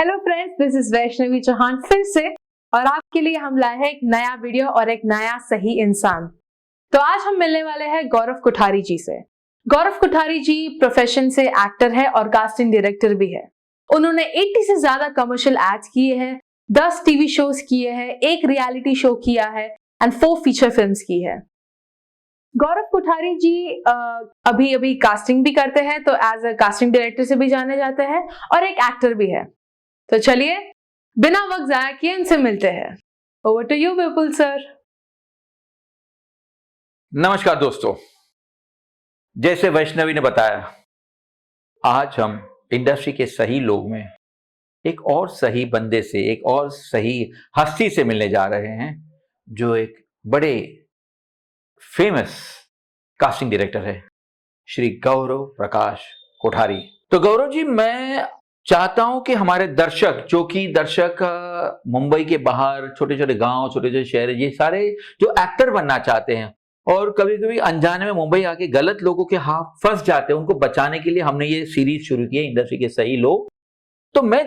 Hello friends, this is Vaishnavi Chauhan फिर से, और आपके लिए हम लाए हैं एक नया वीडियो और एक नया सही इंसान। तो आज हम मिलने वाले हैं गौरव कोठारी जी से। गौरव कोठारी जी प्रोफेशन से एक्टर है और कास्टिंग डायरेक्टर भी है। उन्होंने 80 से ज्यादा कमर्शियल एड्स किए हैं, 10 टीवी शोज किए हैं, एक रियलिटी शो किया है एंड 4 फीचर फिल्म्स की है। गौरव कोठारी जी अभी कास्टिंग भी करते हैं, तो एज अ कास्टिंग डायरेक्टर से भी जाने जाते हैं और एक एक्टर भी है। तो चलिए बिना वक्त जाया किए इनसे मिलते हैं। Over to you Vipul sir. नमस्कार दोस्तों, जैसे वैष्णवी ने बताया, आज हम इंडस्ट्री के सही लोग में एक और सही बंदे से, एक और सही हस्ती से मिलने जा रहे हैं, जो एक बड़े फेमस कास्टिंग डायरेक्टर है, श्री गौरव प्रकाश कोठारी। तो गौरव जी, मैं चाहता हूं कि हमारे दर्शक, जो कि दर्शक मुंबई के बाहर छोटे छोटे गांव, छोटे छोटे शहर, ये सारे जो एक्टर बनना चाहते हैं और कभी कभी अनजाने में मुंबई आके गलत लोगों के हाथ फंस जाते हैं, उनको बचाने के लिए हमने ये सीरीज शुरू की है, इंडस्ट्री के सही लोग। तो मैं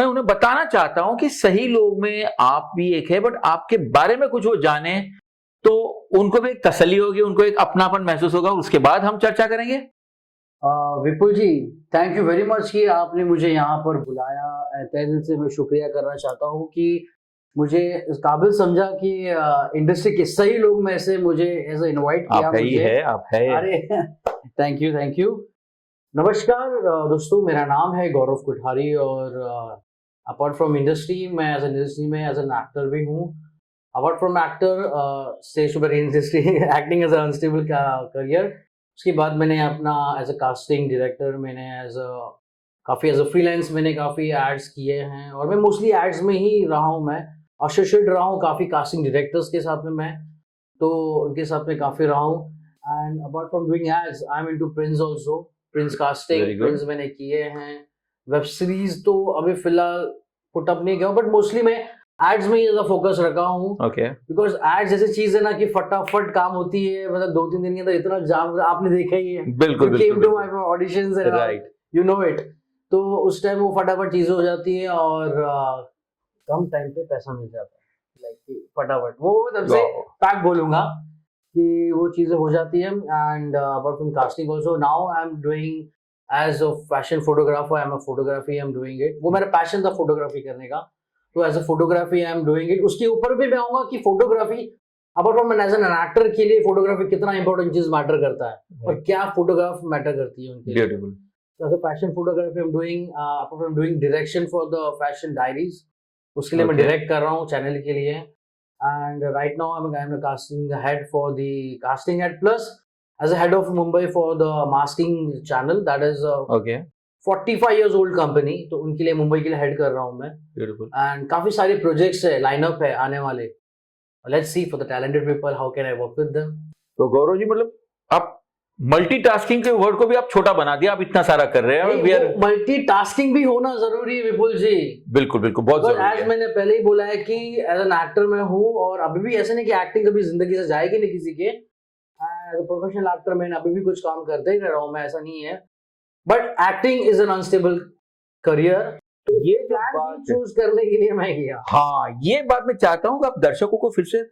उन्हें बताना चाहता हूं कि सही लोग में आप भी एक है, बट आपके बारे में कुछ वो जाने तो उनको भी एक तसल्ली होगी, उनको एक अपनापन महसूस होगा। उसके बाद हम चर्चा करेंगे। विपुल जी, थैंक यू वेरी मच कि आपने मुझे यहाँ पर बुलाया। तहे दिल से मैं शुक्रिया करना चाहता हूँ कि मुझे इस काबिल समझा कि इंडस्ट्री के सही लोग में से मुझे ऐसा इनवाइट किया। आप है। अरे थैंक यू। नमस्कार दोस्तों, मेरा नाम है गौरव कोठारी और अपार्ट फ्रॉम इंडस्ट्री, मैं एज एन एक्टर भी हूँ। अपार्ट फ्रॉम एक्टर, स्टेज पर industry acting as unstable career. उसके बाद मैंने अपना एज अ कास्टिंग डायरेक्टर, मैंने एज अ फ्रीलांस मैंने काफ़ी एड्स किए हैं, और मैं मोस्टली एड्स में ही रहा हूँ। मैं एसोसिएट रहा हूँ काफ़ी कास्टिंग डायरेक्टर्स के साथ में, मैं तो उनके साथ में काफ़ी रहा हूँ। And apart from doing ads, I am into prints also. Prints casting, prints मैंने किए हैं। वेब सीरीज तो अभी फिलहाल पुटअप नहीं किया, बट मोस्टली मैं एड्स में ही ज्यादा फोकस रखा हूँ। बिकॉज एड्स जैसी चीज है ना कि फटाफट काम होती है, मतलब 2-3 दिन के अंदर इतना जाम, आपने देखा ही है। बिल्कुल। Auditions, right, you know it. तो उस टाइम वो फटाफट चीजें हो जाती है और कम टाइम पे पैसा मिल जाता है, लाइक फटाफट। वो सबसे फैक्ट बोलूंगा कि वो चीजें हो जाती है। And apart from casting also, now I am doing as a fashion photographer, I am a photography, I am doing it. वो मेरा पैशन था फोटोग्राफी करने का, तो as a photography I am doing it. उसके ऊपर भी मैं आऊंगा कि photography apart from as an actor के लिए फोटोग्राफी कितना इंपॉर्टेंट चीज मैटर करता है और क्या फोटोग्राफ मैटर करती है उनके लिए। So as a fashion photography, I'm doing apart from doing direction for the fashion diaries, उसके लिए मैं डायरेक्ट कर रहा हूँ चैनल के लिए। And right now I'm a casting head for the casting head plus as a head of Mumbai for the masking channel, that is 45 years old company, तो उनके लिए मुंबई के लिए हेड कर रहा हूँ मैं। Beautiful. And काफी सारे प्रोजेक्ट्स है, लाइनअप है आने वाले। Let's see for the talented people, how can I work with them? तो गौरव जी, मतलब आप मल्टीटास्किंग के वर्ड को भी आप छोटा बना दिया, आप इतना सारा कर रहे हैं। मल्टीटास्किंग भी होना जरूरी है विपुल जी। बिल्कुल, बहुत जरूरी है। एज मैंने पहले ही बोला है कि एज एन एक्टर मैं हूँ, और अभी भी ऐसे नहीं कि एक्टिंग कभी जिंदगी से जाएगी नहीं किसी के। एज अ प्रोफेशनल एक्टर मैंने अभी भी कुछ काम करते ही रह रहा हूँ मैं, ऐसा नहीं है। But acting is an unstable career, तो ये प्लान चूज करने के लिए मैं किया। हाँ, ये बात मैं चाहता हूँ कि आप दर्शकों को फिर से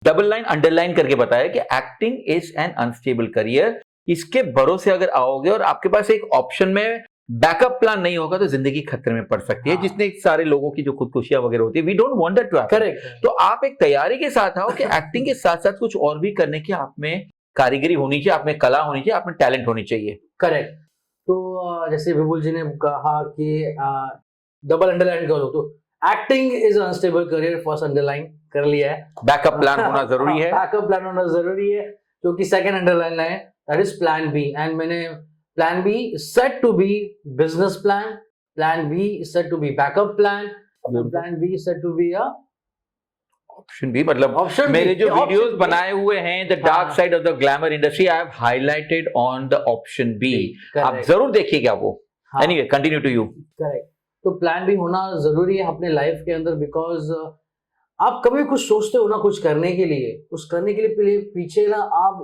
डबल लाइन अंडरलाइन करके बताया कि acting is an unstable career. इसके भरोसे अगर आओगे और आपके पास एक ऑप्शन में बैकअप प्लान नहीं होगा तो जिंदगी खतरे में पड़ सकती है। जिसने सारे लोगों की जो खुदकुशियां वगैरह होती है, we don't want that to happen. Correct. तो आप एक तैयारी के साथ आओ कि एक्टिंग के साथ साथ कुछ और भी करने की आप में कारीगरी होनी चाहिए, आप में कला होनी चाहिए, आप में टैलेंट होनी चाहिए। करेक्ट। तो जैसे विपुल जी ने कहा कि डबल अंडरलाइन करो, तो acting is unstable career, first underline कर लिया है। बैकअप प्लान होना जरूरी है। बैकअप प्लान होना जरूरी है, क्योंकि सेकंड अंडरलाइन है, that is plan B. And मैंने plan B set to be business plan, plan B set to be backup plan, plan B set to be option B. मतलब मेरे जो वीडियोस बनाए हुए हैं, the dark side of the glamour industry, I have highlighted on the option B. आप जरूर देखिएगा वो। Anyway, continue to you. Correct. तो प्लान भी होना जरूरी है अपने लाइफ के अंदर, बिकॉज आप कभी कुछ सोचते हो ना कुछ करने के लिए, उस करने के लिए पीछे ना आप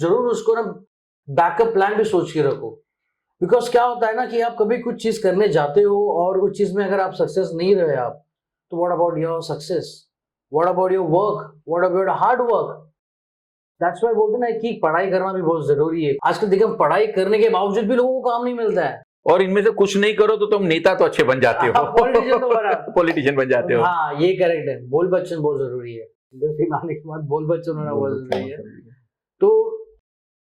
जरूर उसको ना बैकअप प्लान भी सोच के रखो। बिकॉज क्या होता है ना कि आप कभी कुछ चीज करने जाते हो और उस चीज में अगर आप सक्सेस नहीं रहे आप, तो what about your success, what about your work, what about hard work. That's why बोलते हैं ना कि पढ़ाई करना भी बहुत जरूरी है। आजकल देखिए हम पढ़ाई करने के बावजूद भी लोगों को काम नहीं मिलता है। और इनमें से कुछ नहीं करो तो तुम नेता तो अच्छे बन जाते हो, पॉलिटिशियन तो बना पॉलिटिशियन बन जाते हो। हाँ ये करेक्ट है, बोल बच्चन बहुत जरूरी है। इंडस्ट्री में आने के बाद बोल बच्चन होना बहुत जरूरी है। तो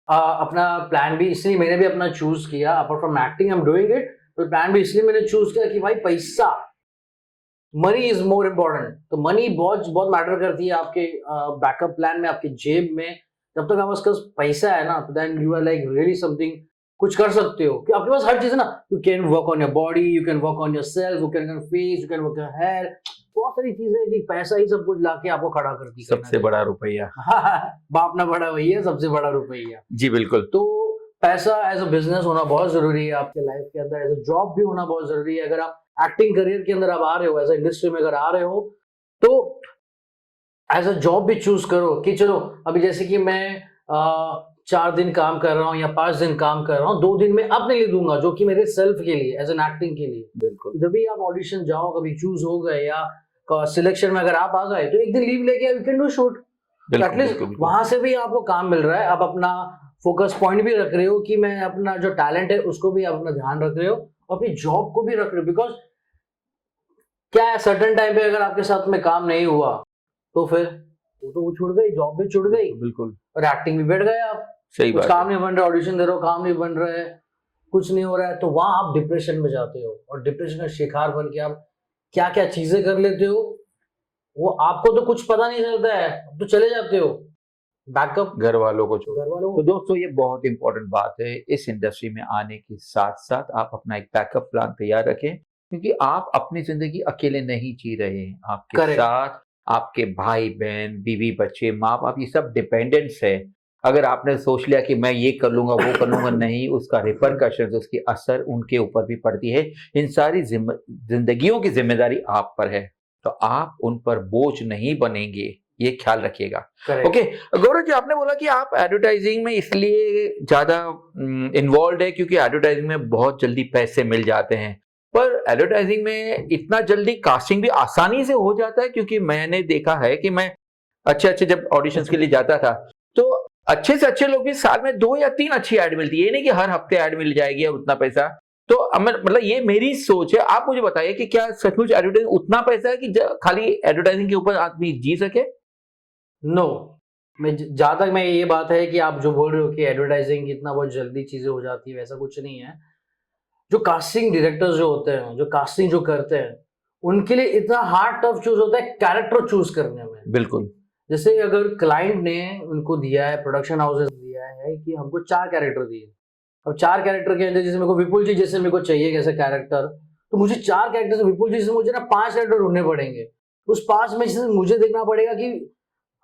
अपना प्लान भी इसलिए मैंने भी अपना चूज किया, apart from acting I am doing it, तो प्लान भी इसलिए मैंने चूज किया कि भाई पैसा, मनी इज मोर इम्पोर्टेंट। तो मनी बहुत बहुत मैटर करती है आपके बैकअप प्लान में, आपके जेब में। जब तक आपके पास पैसा है ना, तो then you are like really something, कुछ कर सकते हो कि आपके पास हर चीज है ना। You can work on your body, you can work on your self, you can face, you can work your hair. बहुत सारी चीजें हैं कि पैसा ही सब कुछ लाके आपको खड़ा करती है। सबसे बड़ा रुपया। बाप ना बड़ा वही है, सबसे बड़ा रुपया। जी बिल्कुल। तो पैसा एज अ बिजनेस होना बहुत जरूरी है आपके लाइफ के अंदर, एज अ जॉब भी होना बहुत जरूरी है। अगर आप एक्टिंग करियर के अंदर आप आ रहे हो, एज अ इंडस्ट्री में अगर आ रहे हो, तो एज अ जॉब भी चूज करो कि चलो अभी जैसे कि मैं 4 दिन काम कर रहा हूँ या 5 दिन काम कर रहा हूँ, 2 दिन में अपने लिए दूंगा जो कि मेरे सेल्फ के लिए, एज एन एक्टिंग के लिए। बिल्कुल। जब भी आप ऑडिशन जाओ, कभी चूज हो गए या सिलेक्शन में अगर आप आ गए, तो एक दिन लीव लेके you can do shoot. At least वहां से भी आपको काम मिल रहा है, आप अपना फोकस पॉइंट भी रख रहे हो कि मैं अपना जो टैलेंट है उसको भी अपना ध्यान रख रहे हो, और अपनी जॉब को भी रख रहे हो। बिकॉज क्या है, सर्टेन टाइम पे अगर आपके साथ में काम नहीं हुआ तो फिर वो छूट गई, जॉब भी छूट गई, बिल्कुल, और एक्टिंग भी बैठ गए आप। सही कुछ बात। काम नहीं बन रहा, ऑडिशन दे रहे हो, काम नहीं बन रहा है, कुछ नहीं हो रहा है, तो वहां आप डिप्रेशन में जाते हो, और डिप्रेशन का शिकार बन के आप क्या क्या चीजें कर लेते हो, वो आपको तो कुछ पता नहीं चलता है, तो चले जाते हो बैकअप घर वालों को छोड़। घर वालों तो को। दोस्तों ये बहुत इंपॉर्टेंट बात है, इस इंडस्ट्री में आने के साथ साथ आप अपना एक बैकअप प्लान तैयार रखें, क्योंकि आप अपनी जिंदगी अकेले नहीं जी रहे हैं, आपके Correct. साथ आपके भाई बहन, बीवी, बच्चे, माँ बाप, ये सब डिपेंडेंट्स है। अगर आपने सोच लिया कि मैं ये कर लूंगा वो कर लूंगा, नहीं, उसका रिपरकशन, उसकी असर उनके ऊपर भी पड़ती है। इन सारी जिंदगियों की जिम्मेदारी आप पर है, तो आप उन पर बोझ नहीं बनेंगे, ये ख्याल रखिएगा। ओके गौरव जी, आपने बोला कि आप एडवर्टाइजिंग में इसलिए ज्यादा इन्वॉल्व है क्योंकि एडवर्टाइजिंग में बहुत जल्दी पैसे मिल जाते हैं, पर एडवर्टाइजिंग में इतना जल्दी कास्टिंग भी आसानी से हो जाता है? क्योंकि मैंने देखा है कि मैं अच्छे जब ऑडिशंस के लिए जाता था, तो अच्छे से अच्छे लोग भी साल में 2 या 3 अच्छी ऐड मिलती है, ये नहीं कि हर हफ्ते ऐड मिल जाएगी और उतना पैसा। तो मतलब ये मेरी सोच है, आप मुझे बताइए कि क्या सचमुच एडवर्टाइजिंग उतना पैसा है कि खाली एडवर्टाइजिंग के ऊपर आदमी जी सके? नो, मैं जहां तक मैं ये बात है कि आप जो बोल रहे हो कि एडवर्टाइजिंग इतना बहुत जल्दी चीजें हो जाती है, वैसा कुछ नहीं है। जो कास्टिंग डायरेक्टर्स जो होते हैं, जो कास्टिंग जो करते हैं, उनके लिए इतना हार्ड टफ चूज होता है कैरेक्टर चूज करने में। बिल्कुल। जैसे अगर क्लाइंट ने उनको दिया है, प्रोडक्शन हाउसेस दिया है कि हमको 4 कैरेक्टर दिए, अब 4 कैरेक्टर के अंदर जैसे मेरे को विपुल जी जैसे मेरे को चाहिए कैसे कैरेक्टर, तो मुझे 4 कैरेक्टर से विपुल जी से मुझे ना 5 कैरेक्टर ढूंढने पड़ेंगे। उस 5 में से मुझे देखना पड़ेगा कि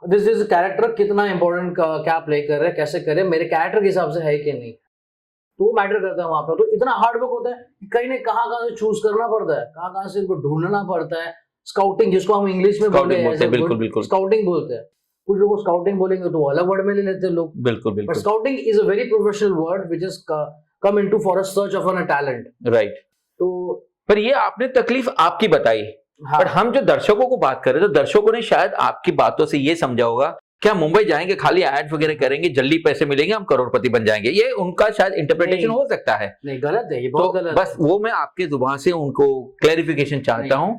दिस इज कैरेक्टर कितना इंपॉर्टेंट, क्या प्ले कर रहे हैं, कैसे कर रहे हैं, मेरे कैरेक्टर के हिसाब से है कि नहीं, तो वो मैटर करता है वहां पर। तो इतना हार्ड वर्क होता है कि कहीं ना कहाँ से चूज करना पड़ता है, कहाँ से इनको ढूंढना पड़ता है। स्काउटिंग, जिसको हम इंग्लिश में बोलते हैं, बिल्कुल स्काउटिंग बोलते हैं। कुछ लोग स्काउटिंग बोलेंगे तो अलग वर्ड में ले लेते हैं लोग। बिल्कुल। But scouting is a very professional word which is come into for a search of a talent. Right. तो पर ये आपने तकलीफ आपकी बताई, हाँ, पर हम जो दर्शकों को बात कर रहे हैं, तो दर्शकों ने शायद आपकी बातों से ये समझा होगा क्या मुंबई जाएंगे, खाली एड वगैरह करेंगे, जल्दी पैसे मिलेंगे, हम करोड़पति बन जाएंगे, ये उनका शायद इंटरप्रिटेशन हो सकता है। नहीं, गलत है, ये बहुत गलत है। बस वो मैं आपके जुबान से उनको क्लैरिफिकेशन चाहता हूँ।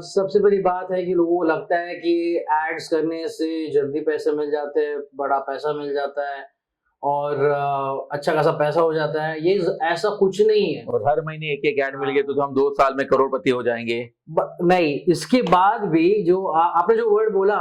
सबसे बड़ी बात है कि लोगों को लगता है कि एड्स करने से जल्दी पैसे मिल जाते हैं, बड़ा पैसा मिल जाता है और अच्छा खासा पैसा हो जाता है। ये ऐसा कुछ नहीं है। और हर महीने एक ऐड मिल गए तो हम 2 साल में करोड़पति हो जाएंगे? नहीं, इसके बाद भी जो आपने जो वर्ड बोला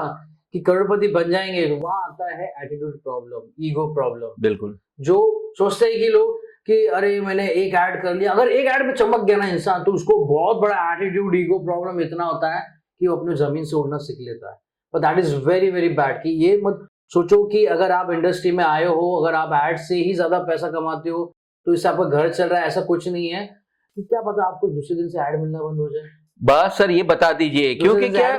कि करोड़पति बन जाएंगे, वहां आता है एटीट्यूड प्रॉब्लम, ईगो प्रॉब्लम। बिल्कुल। जो सोचते हैं कि लोग कि अरे मैंने एक ऐड कर लिया, अगर एक ऐड में चमक गया ना इंसान, तो उसको बहुत बड़ा एटीट्यूड, ईगो प्रॉब्लम इतना होता है कि वो अपनी जमीन से उड़ना सीख लेता है। But that is very very bad. कि ये मत सोचो कि अगर आप इंडस्ट्री में आए हो, अगर आप एड से ही ज्यादा पैसा कमाते हो तो इससे आपका घर चल रहा है, ऐसा कुछ नहीं है। कि क्या पता आपको दूसरे दिन से ऐड मिलना बंद हो जाए। बस सर ये बता दीजिए, क्योंकि क्या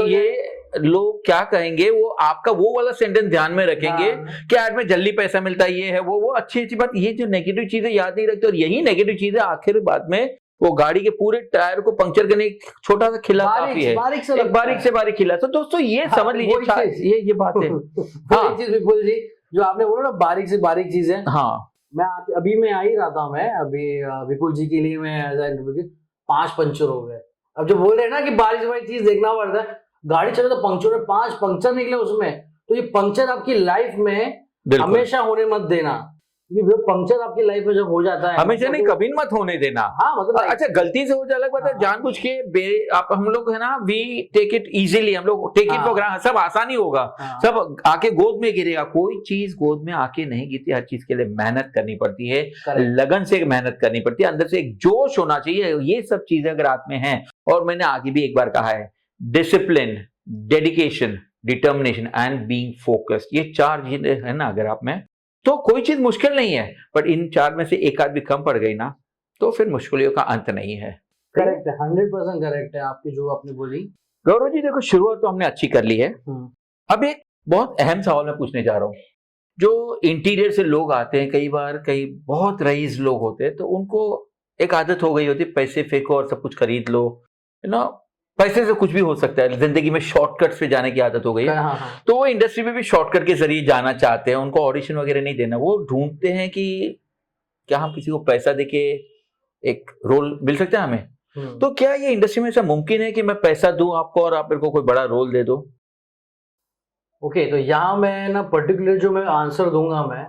ये लोग क्या कहेंगे, वो आपका वो वाला सेंटेंस ध्यान में रखेंगे हाँ। कि आज में जल्दी पैसा मिलता है, ये है वो अच्छी अच्छी बात। ये जो नेगेटिव चीजें याद नहीं रखते, और यही नेगेटिव चीजें आखिर बाद में वो गाड़ी के पूरे टायर को पंक्चर करने एक छोटा सा खिला काफी है, बारीक से एक लगता बारीक है। से बारीक खिला। तो दोस्तों ये हाँ, समझ लीजिए, वही चीज। ये बात है। वही हाँ। चीज विपुल जी जो आपने बोला ना, बारीक से बारीक चीजें। हाँ अभी मैं आ ही रहा था, मैं अभी विपुल जी के लिए मैं एज इंटरव्यू की 5 पंचर हो गए। अब जो बोल रहे हैं ना कि बारिश वाली चीज देखना पड़ता है, गाड़ी चले तो पंक्चर है, 5 पंक्चर निकले उसमें, तो ये पंक्चर आपकी लाइफ में बिल्कुल, हमेशा होने मत देना। ये जो पंक्चर आपकी लाइफ में जब हो जाता है हमेशा तो नहीं, कभी मत होने देना। हाँ मतलब अच्छा गलती से हो जाए अलग बात है, हाँ। जानबूझ के आप हम लोग है ना, वी टेक इट इजीली, हम लोग टेक इट हाँ। फॉर ग्रांटेड, सब आसानी होगा, हाँ। सब आके गोद में गिरेगा। कोई चीज गोद में आके नहीं गिरती, हर चीज के लिए मेहनत करनी पड़ती है, Correct. लगन से मेहनत करनी पड़ती है, अंदर से एक जोश होना चाहिए। ये सब चीजें अगर आप में हैं, और मैंने आगे भी एक बार कहा है, discipline, dedication, determination and being focused, ये 4 चीजें है ना अगर आप में, तो कोई चीज मुश्किल नहीं है। बट इन 4 में से एक आध भी कम पड़ गई ना, तो फिर मुश्किलों का अंत नहीं है। करेक्ट है, 100% करेक्ट है आपकी जो आपने बोली। गौरव जी देखो, शुरुआत तो हमने अच्छी कर ली है। अब एक बहुत अहम सवाल मैं पूछने जा रहा हूँ। जो इंटीरियर से लोग आते हैं, कई बार कई बहुत रईस लोग होते हैं, तो उनको एक आदत हो गई होती है, पैसे फेंको और सब कुछ खरीद लो, यू नो, पैसे से कुछ भी हो सकता है, जिंदगी में शॉर्टकट्स पे जाने की आदत हो गई है। हाँ, हाँ। तो वो इंडस्ट्री में भी शॉर्टकट के जरिए जाना चाहते हैं, उनको ऑडिशन वगैरह नहीं देना, वो ढूंढते हैं कि क्या हम किसी को पैसा देके एक रोल मिल सकता है हमें। तो क्या ये इंडस्ट्री में ऐसा मुमकिन है कि मैं पैसा दूं आपको और आप मेरे को कोई बड़ा रोल दे दो? ओके, तो यहाँ मैं ना पर्टिकुलर जो मैं आंसर दूंगा मैं,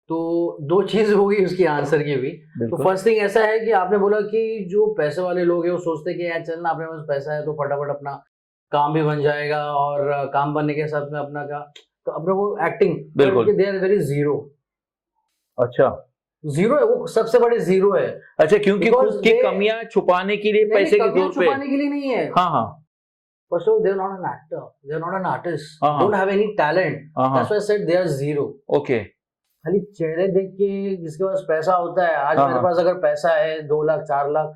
तो 2 चीज होगी उसकी आंसर की भी। तो फर्स्ट थिंग ऐसा है कि आपने बोला कि जो पैसे वाले लोग हैं वो सोचते हैं कि यार चल ना, अपने पास पैसा है तो फटाफट अपना काम भी बन जाएगा, और काम बनने के साथ में अपना क्या, तो अपने वो एक्टिंग, बिल्कुल, दे आर वेरी जीरो। अच्छा, जीरो है वो, सबसे बड़े जीरो है। अच्छा, क्योंकि Because खुद की they- कमियां छुपाने के लिए पैसे के तौर पे। छुपाने के लिए नहीं है। हाँ हाँ First of all, they are not an actor. They are not an artist. हाँ, Don't have any talent. हाँ, That's why I said they are zero. Okay, खाली चेहरे देख के जिसके पास पैसा होता है, आज हाँ, मेरे पास अगर पैसा है 2 लाख 4 लाख,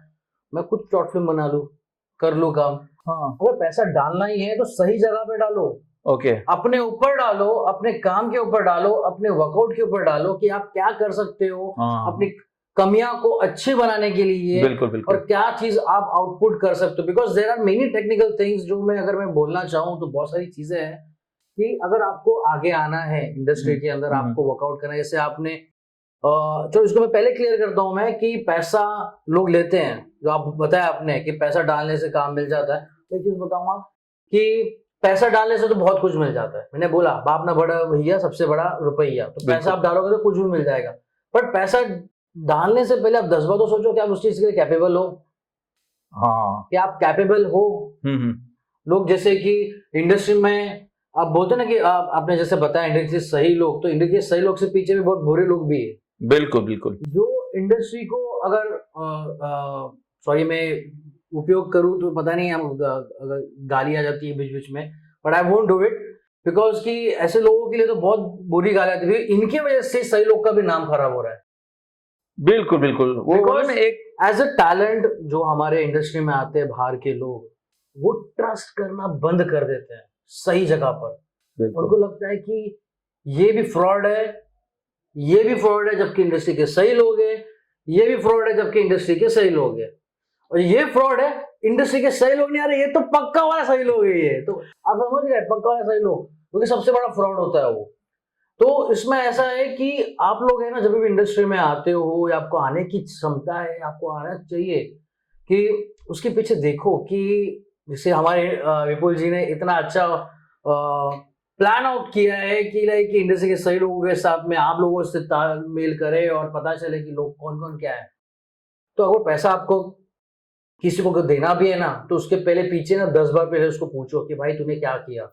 मैं खुद शॉर्ट फिल्म बना लूं, कर लूं काम। हाँ, अगर पैसा डालना ही है तो सही जगह पे डालो, ओके, अपने ऊपर डालो, अपने काम के ऊपर डालो, अपने वर्कआउट के ऊपर डालो कि आप क्या कर सकते हो हाँ, अपनी कमियां को अच्छी बनाने के लिए, बिल्कुल और बिल्कुल, क्या चीज आप आउटपुट कर सकते हो। Because there are many technical things जो मैं अगर मैं बोलना चाहूँ तो बहुत सारी चीजें हैं कि अगर आपको आगे आना है इंडस्ट्री के अंदर, आपको वर्कआउट करना है। जैसे आपने चलो इसको मैं पहले क्लियर करता हूँ मैं कि पैसा लोग लेते हैं, जो आप बताया आपने कि पैसा डालने से काम मिल जाता है। मैं एक चीज बताऊंगा कि पैसा डालने से तो बहुत कुछ मिल जाता है। मैंने बोला बाप ना बड़ा भैया सबसे बड़ा रुपया, तो पैसा आप डालोगे तो कुछ भी मिल जाएगा। बट पैसा डालने से पहले आप 10 बार तो सोचो कि आप उस चीज के लिए कैपेबल हो, हाँ, कि आप कैपेबल हो। लोग जैसे कि इंडस्ट्री में आप बोलते ना कि आपने जैसे बताया इंडस्ट्री के सही लोग, तो इंडस्ट्री के सही लोग से पीछे भी बहुत बुरे लोग भी है। बिल्कुल बिल्कुल, जो इंडस्ट्री को अगर सॉरी मैं उपयोग करूं तो पता नहीं अगर गाली आ जाती है बीच बीच में, but I won't do it, because कि ऐसे लोगों के लिए तो बहुत बुरी गाली आती है, इनकी वजह से सही लोग का भी नाम खराब हो रहा है। बिल्कुल बिल्कुल, वो एक एज अ टैलेंट जो हमारे इंडस्ट्री में आते हैं बाहर के लोग, वो ट्रस्ट करना बंद कर देते हैं सही जगह पर। उनको लगता है कि ये भी फ्रॉड है, ये भी फ्रॉड है, जबकि इंडस्ट्री के सही लोग हैं, ये भी फ्रॉड है जबकि इंडस्ट्री के सही लोग हैं, और ये फ्रॉड है इंडस्ट्री के सही लोग नहीं आ रहे, ये तो पक्का वाला सही लोग है। ये तो आप समझ गए, पक्का वाला सही लोग, क्योंकि सबसे बड़ा फ्रॉड होता है वो। तो इसमें ऐसा है कि आप लोग है ना, जब भी इंडस्ट्री में आते हो या आपको आने की क्षमता है, आपको आना चाहिए कि उसके पीछे देखो कि जैसे हमारे विपुल जी ने इतना अच्छा प्लान आउट किया है कि लाइक इंडस्ट्री के सही लोगों के साथ में आप लोगों से तालमेल करें और पता चले कि लोग कौन कौन क्या है। तो अगर पैसा आपको किसी को देना भी है ना, तो उसके पहले पीछे ना 10 बार पहले उसको पूछो कि भाई तूने क्या किया,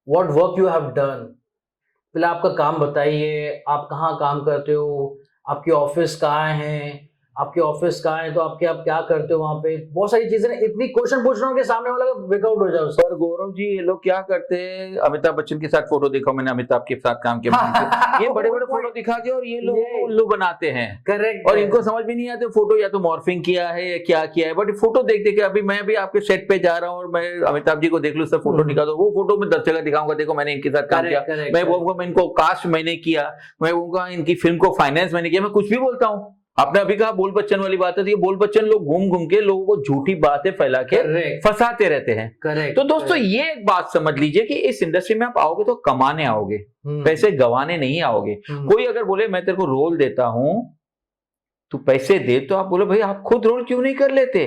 what work you have done. पहले आपका काम बताइए, आप कहाँ काम करते हो, आपकी ऑफिस कहाँ है, आपके ऑफिस कहाँ है, तो आप क्या करते हो वहाँ पे, बहुत सारी चीजें, इतनी क्वेश्चन पूछ रहा हूँ कि सामने वाला ब्रेकआउट हो जाए उससे। पर गौरव जी, ये लोग क्या करते हैं, अमिताभ बच्चन के साथ फोटो देखा मैंने, अमिताभ के साथ काम किया, ये बड़े बड़े फोटो दिखा के और ये लोग उल्लू बनाते हैं। करेक्ट। और इनको समझ भी नहीं आते फोटो या तो मॉर्फिंग किया है या क्या किया है, बट फोटो देख देख के अभी मैं भी आपके सेट पे जा रहा हूँ और मैं अमिताभ जी को देख लूँ, सब फोटो दिखा दो, वो फोटो में 10 जगह दिखाऊंगा, देखो मैंने इनके साथ काम किया, मैं बोलूंगा मैं इनको कास्ट मैंने किया, मैं बोलूंगा इनकी फिल्म को फाइनेंस मैंने किया, मैं कुछ भी बोलता हूँ। आपने अभी कहा बोल बच्चन वाली बात है, तो ये बोल बच्चन लोग घूम घूम के लोगों को झूठी बातें फैला के फंसाते रहते हैं। करेक्ट। तो दोस्तों ये एक बात समझ लीजिए कि इस इंडस्ट्री में आप आओगे तो कमाने आओगे, पैसे गंवाने नहीं आओगे। कोई अगर बोले मैं तेरे को रोल देता हूं, तू पैसे दे, तो आप बोले भाई आप खुद रोल क्यों नहीं कर लेते?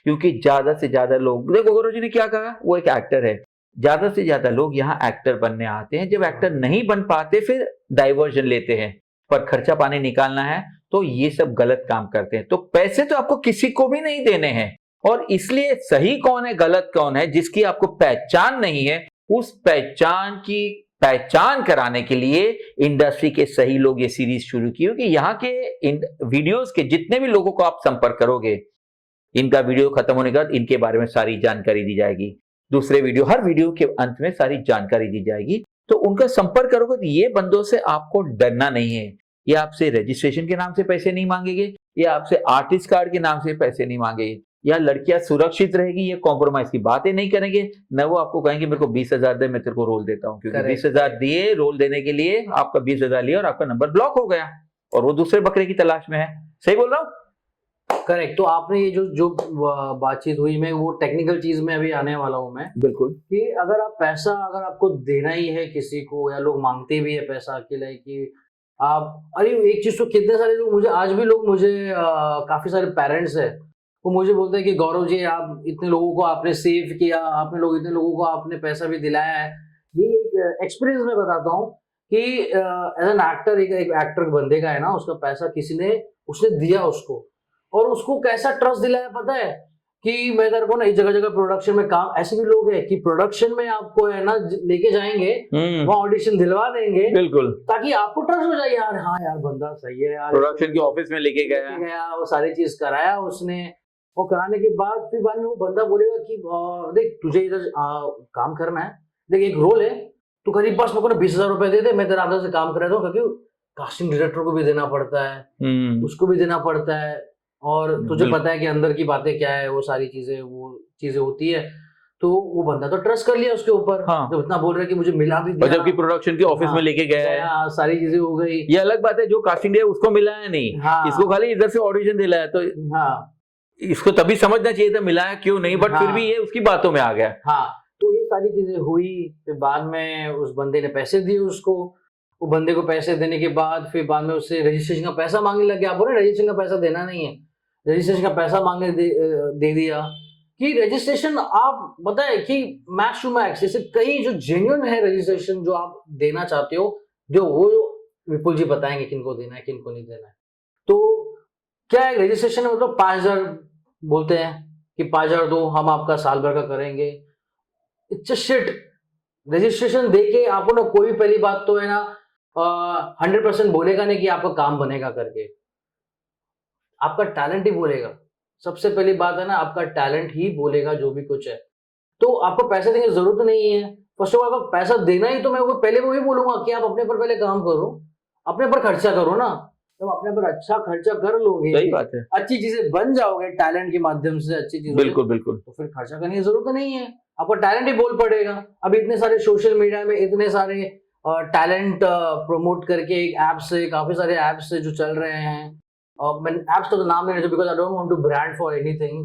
क्योंकि ज्यादा से ज्यादा लोग, देखो गौरव जी ने क्या कहा, वो एक एक्टर है, ज्यादा से ज्यादा लोग यहाँ एक्टर बनने आते हैं, जब एक्टर नहीं बन पाते फिर डाइवर्जन लेते हैं, पर खर्चा पानी निकालना है तो ये सब गलत काम करते हैं। तो पैसे तो आपको किसी को भी नहीं देने हैं, और इसलिए सही कौन है गलत कौन है जिसकी आपको पहचान नहीं है, उस पहचान की पहचान कराने के लिए इंडस्ट्री के सही लोग ये सीरीज शुरू की, क्योंकि यहाँ के वीडियोस के जितने भी लोगों को आप संपर्क करोगे, इनका वीडियो खत्म होने के बाद इनके बारे में सारी जानकारी दी जाएगी, दूसरे वीडियो, हर वीडियो के अंत में सारी जानकारी दी जाएगी। तो उनका संपर्क करोगे तो ये बंदों से आपको डरना नहीं है। ये आपसे रजिस्ट्रेशन के नाम से पैसे नहीं मांगेंगे, ये आपसे आर्टिस्ट कार्ड के नाम से पैसे नहीं मांगेंगे, या लड़कियां सुरक्षित रहेगी, ये कॉम्प्रोमाइज की बातें नहीं करेंगे, न वो आपको कहेंगे मेरे को 20,000 दे, मैं तेरे को रोल देता हूँ, क्योंकि 20,000 दिए रोल देने के लिए, आपका 20,000 लिया और आपका नंबर ब्लॉक हो गया और वो दूसरे बकरे की तलाश में है। सही बोल रहा हूँ? करेक्ट। तो आपने ये जो बातचीत हुई, मैं वो टेक्निकल चीज में अभी आने वाला हूँ मैं, बिल्कुल, कि अगर आप पैसा, अगर आपको देना ही है किसी को, या लोग मांगते भी है पैसा के लिए, कि आप, अरे एक चीज तो कितने सारे लोग मुझे आज भी लोग मुझे काफी सारे पेरेंट्स है, वो मुझे बोलते हैं कि गौरव जी आप इतने लोगों को आपने सेव किया, आपने लोग इतने लोगों को आपने पैसा भी दिलाया है। ये एक एक्सपीरियंस मैं बताता हूँ कि एज एन एक्टर, एक एक्टर बंदे का है ना, उसका पैसा किसी ने, उसने दिया उसको, और उसको कैसा ट्रस्ट दिलाया पता है, कि मैं तेरे को ना इस जगह जगह प्रोडक्शन में काम, ऐसे भी लोग हैं कि प्रोडक्शन में आपको है ना लेके जाएंगे, वहाँ ऑडिशन दिलवा देंगे, बिल्कुल, ताकि आपको ट्रस्ट हो जाए, यार हाँ यार बंदा सही है यार, प्रोडक्शन के ऑफिस में लेके गया, वो सारी चीज कराया उसने, और कराने के बाद फिर बाद में वो बंदा बोलेगा कि देख तुझे इधर काम करना है, देख एक रोल है, तू करीब बस मेरे को 20,000 रुपए दे दे, मैं तेरा आगे से काम करा दूँ, क्योंकि कास्टिंग डायरेक्टर को भी देना पड़ता है, उसको भी देना पड़ता है, और तुझे पता है कि अंदर की बातें क्या है, वो सारी चीजें, वो चीजें होती है। तो वो बंदा तो ट्रस्ट कर लिया उसके ऊपर, हाँ। जब इतना बोल रहा है कि मुझे मिला भी, जबकि प्रोडक्शन के ऑफिस में लेके गया है, सारी चीजें हो गई। ये अलग बात है, जो कास्टिंग है उसको मिला है नहीं, इसको खाली इधर से ऑडिशन दिलाया, तो इसको तभी समझना चाहिए था मिला है क्यों नहीं, बट फिर भी ये उसकी बातों में आ गया। हाँ, तो ये सारी चीजें हुई, फिर बाद में उस बंदे ने पैसे दिए उसको, वो बंदे को पैसे देने के बाद फिर बाद में उससे रजिस्ट्रेशन का पैसा मांगने लग गया। आप बोले रजिस्ट्रेशन का पैसा देना नहीं है, रजिस्ट्रेशन का पैसा मांगने दे दिया, कि रजिस्ट्रेशन आप बताए कि मैक्स टू मैक्स, जैसे कई जो जेन्युइन है रजिस्ट्रेशन जो आप देना चाहते हो, जो वो विपुल जी बताएंगे किनको देना है किनको नहीं देना है। तो क्या है रजिस्ट्रेशन है, मतलब 5,000 बोलते हैं कि 5,000 दो, हम आपका साल भर का करेंगे। It's a shit. रजिस्ट्रेशन देके आपको ना कोई भी पहली बात तो है ना 100% बोलेगा नहीं कि आपका काम बनेगा करके, आपका टैलेंट ही बोलेगा। सबसे पहली बात है ना, आपका टैलेंट ही बोलेगा जो भी कुछ है। तो आपको पैसे देने की जरूरत नहीं है। फर्स्ट ऑफ ऑल आपको पैसा देना ही, तो मैं वो पहले वो ही बोलूंगा कि आप अपने पर पहले काम करो, अपने पर खर्चा करो ना। जब अपने पर अच्छा खर्चा कर लोगे, सही बात है, अच्छी चीजें बन जाओगे टैलेंट के माध्यम से, अच्छी चीजें, बिल्कुल बिल्कुल, तो फिर खर्चा करने की जरूरत नहीं है, आपका टैलेंट ही बोल पड़ेगा। अब इतने सारे सोशल मीडिया में इतने सारे टैलेंट प्रमोट करके एक ऐप से, काफी सारे ऐप्स से जो चल रहे हैं, मैं ऐप्स का तो नाम नहीं लेता because I don't want to brand for anything.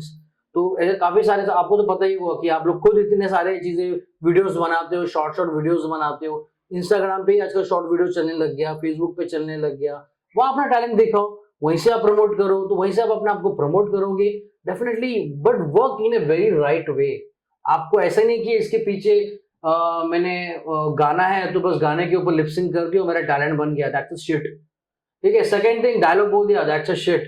तो ऐसे काफी सारे, आपको तो पता ही हुआ कि आप लोग खुद इतने सारे चीजें वीडियोस बनाते हो, शॉर्ट वीडियोस बनाते हो, इंस्टाग्राम पे आजकल शॉर्ट वीडियो चलने लग गया, फेसबुक पे चलने लग गया, वहां अपना टैलेंट दिखाओ, वहीं से आप प्रमोट करो, तो वहीं से आप अपने आप को प्रमोट करोगे definitely, but work in a very right way. आपको ऐसा नहीं कि इसके पीछे मैंने गाना है तो बस गाने के ऊपर लिपसिंग कर दिया मेरा टैलेंट बन गया, दैट्स शिट। ठीक है, सेकंड थिंग, डायलॉग बोल दिया, दैट्स अ शिट।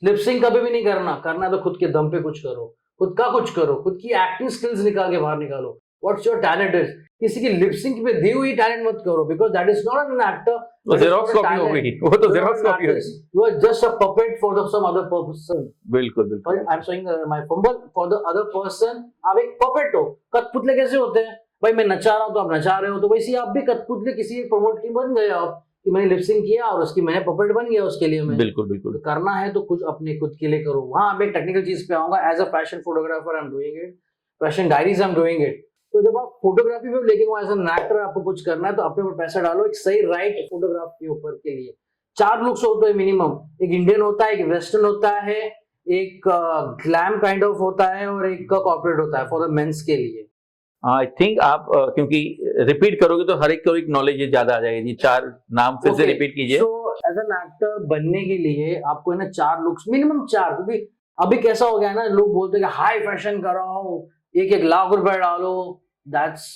लिपसिंग कभी भी नहीं करना, करना तो खुद के दम पे कुछ करो, खुद का कुछ करो, खुद की एक्टिंग स्किल्स निकाल के बाहर निकालो, व्हाट्स योर टैलेंट इज। किसी की लिपसिंक पे दी हुई टैलेंट मत करो, because that is not an actor, वो जेरोक्स कॉपी हो गई, वो तो जेरोक्स कॉपी हो गई। You are just a puppet for the some other person. बिल्कुल बिल्कुल। I am saying my fumble for the other person. आप एक पपेट हो। कठपुतले कैसे होते हैं भाई, मैं नचा रहा हूं तो आप नचा रहे हो, तो वैसे ही आप भी कठपुतले किसी प्रमोट की बन गए आप कि मैंने लिपसिंग किया और उसकी मैंने पपेट बन गया उसके लिए। मैं बिल्कुल बिल्कुल। तो करना है तो कुछ अपने खुद के लिए करो। वहां मैं टेक्निकल चीज पे आऊंगा। As a fashion photographer I am doing it, fashion diaries I am doing it. तो जब आप फोटोग्राफी पे लेके एज एन एक्टर आपको कुछ करना है तो अपने ऊपर पैसा डालो एक सही राइट फोटोग्राफ के ऊपर के लिए। 4 लुक्स होते हैं मिनिमम, एक इंडियन होता है, एक वेस्टर्न होता है, एक ग्लैम काइंड ऑफ होता है और एक कॉर्पोरेट होता है फॉर द मेंस के लिए। आई थिंक आप क्योंकि रिपीट करोगे तो हर एक को एक नॉलेज ज्यादा आ जाएगी। 4 नाम फिर से रिपीट कीजिए। सो एज एन एक्टर बनने के लिए आपको है ना 4 लुक्स मिनिमम 4, क्योंकि अभी कैसा हो गया है ना, लोग बोलते हैं कि हाई फैशन कराओ, 1-1 लाख रुपए डालो। That's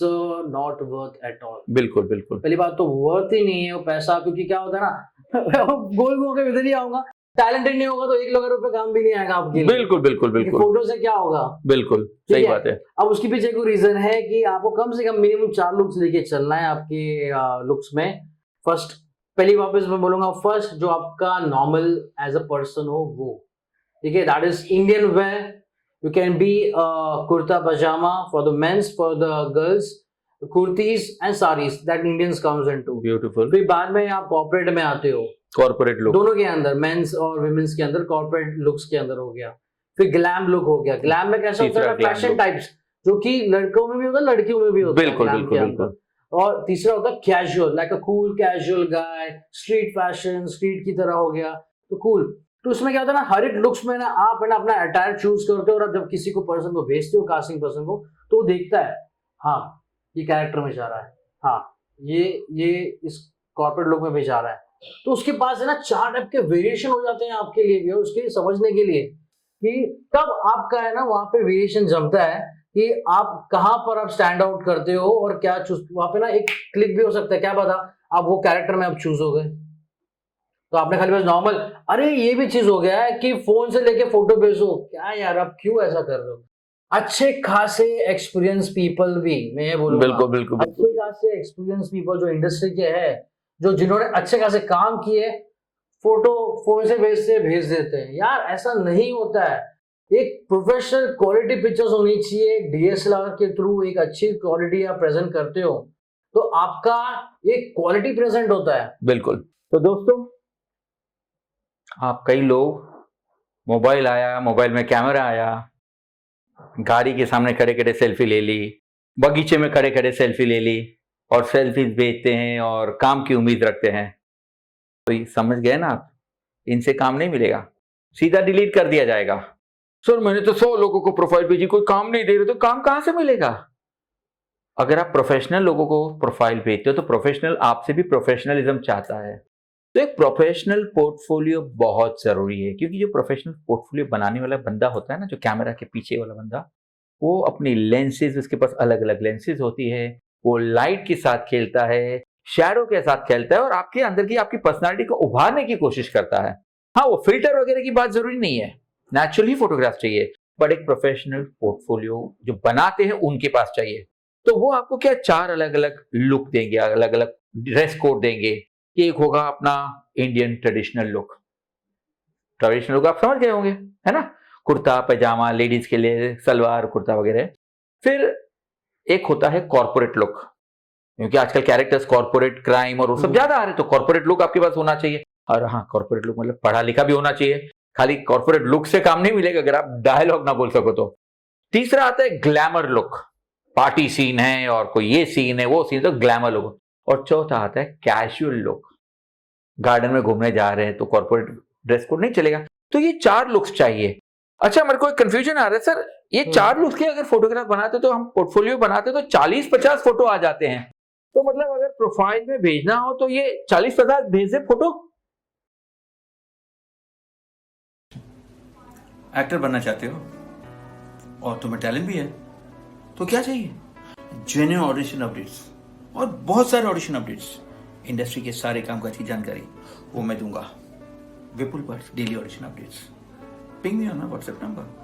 not worth at all. बिल्कुल बिल्कुल। पहली बात तो वर्थ ही नहीं है वो पैसा, क्योंकि क्या होता है ना गोल घूम के इधर ही आऊंगा, टैलेंटेड नहीं होगा तो 1 लाख रुपए काम भी नहीं आएगा आपके लिए। बिल्कुल बिल्कुल बिल्कुल। फोटो से क्या होगा। बिल्कुल सही बात है। अब उसके पीछे कोई रीजन है कि आपको कम से कम मिनिमम 4 लुक्स लेके चलना है आपके लुक्स में। फर्स्ट, पहली वापस मैं बोलूंगा, फर्स्ट जो आपका नॉर्मल एज अ पर्सन हो वो, ठीक है, that is Indian wear. You can be kurta pajama for the men's, for the girls kurtis and saris that Indians comes into. Beautiful. फिर बाद में आप कॉर्पोरेट में आते हो, कॉर्पोरेट लुक दोनों के अंदर, मेंस और विमेंस के अंदर, कॉर्पोरेट लुक्स के अंदर हो गया। फिर ग्लैम लुक हो गया। ग्लैम में कैसा होता है, फैशन टाइप्स, जो कि लड़कों में भी होता है लड़कियों में भी होता है। बिल्कुल बिल्कुल बिल्कुल। और तीसरा होता है casual, like a cool casual guy, street fashion, street की तरह हो गया तो कूल। तो उसमें क्या होता है ना, हर एक लुक्स में ना आप है ना अपना अटायर चूज करते हो और जब किसी को पर्सन को भेजते हो, कास्टिंग पर्सन को, तो वो देखता है हाँ ये कैरेक्टर में जा रहा है, हाँ ये इस कॉर्पोरेट लुक में भी जा रहा है। तो उसके पास है ना 4 टाइप के वेरिएशन हो जाते हैं आपके लिए भी, और उसके समझने के लिए कि तब आपका है ना वहां पे वेरिएशन जमता है कि आप कहाँ पर आप स्टैंड आउट करते हो और क्या चूज। वहां पे ना एक क्लिक भी हो सकता है, क्या पता आप वो कैरेक्टर में आप चूज हो गए, तो आपने खाली बस नॉर्मल, अरे ये भी चीज हो गया है कि फोन से लेके फोटो भेजो, क्या यार आप क्यों ऐसा कर रहे हो। अच्छे खासे एक्सपीरियंस पीपल भी, मैं ये बोलूंगा, बिल्कुल बिल्कुल। अच्छे खासे एक्सपीरियंस पीपल जो इंडस्ट्री के हैं, जो जिन्होंने अच्छे खासे काम किए, फोटो फोन से भेज देते हैं। यार ऐसा नहीं होता है। एक प्रोफेशनल क्वालिटी पिक्चर्स होनी चाहिए। डीएसएलआर के थ्रू एक अच्छी क्वालिटी आप प्रेजेंट करते हो तो आपका एक क्वालिटी प्रेजेंट होता है। बिल्कुल। तो दोस्तों, आप कई लोग, मोबाइल आया, मोबाइल में कैमरा आया, गाड़ी के सामने खड़े खड़े सेल्फी ले ली, बगीचे में खड़े खड़े सेल्फी ले ली और सेल्फीज भेजते हैं और काम की उम्मीद रखते हैं। तो ये समझ गए ना आप, इनसे काम नहीं मिलेगा, सीधा डिलीट कर दिया जाएगा। सर मैंने तो 100 लोगों को प्रोफाइल भेजी, कोई काम नहीं दे रहे, तो काम कहां से मिलेगा। अगर आप प्रोफेशनल लोगों को प्रोफाइल भेजते हो तो प्रोफेशनल आपसे भी प्रोफेशनलिज्म चाहता है। तो एक प्रोफेशनल पोर्टफोलियो बहुत जरूरी है, क्योंकि जो प्रोफेशनल पोर्टफोलियो बनाने वाला बंदा होता है ना, जो कैमरा के पीछे वाला बंदा, वो अपनी लेंसेज, उसके पास अलग अलग लेंसेज होती है, वो लाइट के साथ खेलता है, शैडो के साथ खेलता है और आपके अंदर की आपकी पर्सनालिटी को उभारने की कोशिश करता है। हाँ, वो फिल्टर वगैरह की बात जरूरी नहीं है, नेचुरली फोटोग्राफ चाहिए, बट एक प्रोफेशनल पोर्टफोलियो जो बनाते हैं उनके पास चाहिए। तो वो आपको क्या 4 अलग अलग लुक देंगे, अलग अलग ड्रेस कोड देंगे। एक होगा अपना Indian traditional look, traditional look आप समझ गए होंगे, है ना, कुर्ता पैजामा, लेडीज के लिए सलवार कुर्ता वगैरह। फिर एक होता है कॉर्पोरेट लुक, क्योंकि आजकल कैरेक्टर्स कॉर्पोरेट क्राइम और वो सब ज्यादा आ रहे हैं, तो कॉर्पोरेट लुक आपके पास होना चाहिए। और हाँ, कॉर्पोरेट लुक मतलब पढ़ा लिखा भी होना चाहिए, खाली कॉर्पोरेट लुक से काम नहीं मिलेगा अगर आप डायलॉग ना बोल सको तो। तीसरा आता है ग्लैमर लुक, पार्टी सीन है और कोई ये सीन है वो सीन, तो ग्लैमर लुक। और चौथा आता है कैजुअल लुक, गार्डन में घूमने जा रहे हैं तो कॉर्पोरेट ड्रेस कोड नहीं चलेगा। तो ये 4 लुक्स चाहिए। अच्छा, मेरे को एक कंफ्यूजन आ रहा है सर, ये 4 लुक्स के अगर फोटोग्राफ बनाते तो हम पोर्टफोलियो बनाते तो 40-50 फोटो आ जाते हैं, तो मतलब अगर प्रोफाइल में भेजना हो तो ये 40-50 भेज दे फोटो। एक्टर बनना चाहते हो और तुम्हें टैलेंट भी है तो क्या चाहिए? जेन्युइन ऑडिशन अपडेट्स और बहुत सारे ऑडिशन अपडेट्स, इंडस्ट्री के सारे कामकाज की जानकारी वो मैं दूंगा विपुल पर daily audition updates. Ping me on my WhatsApp number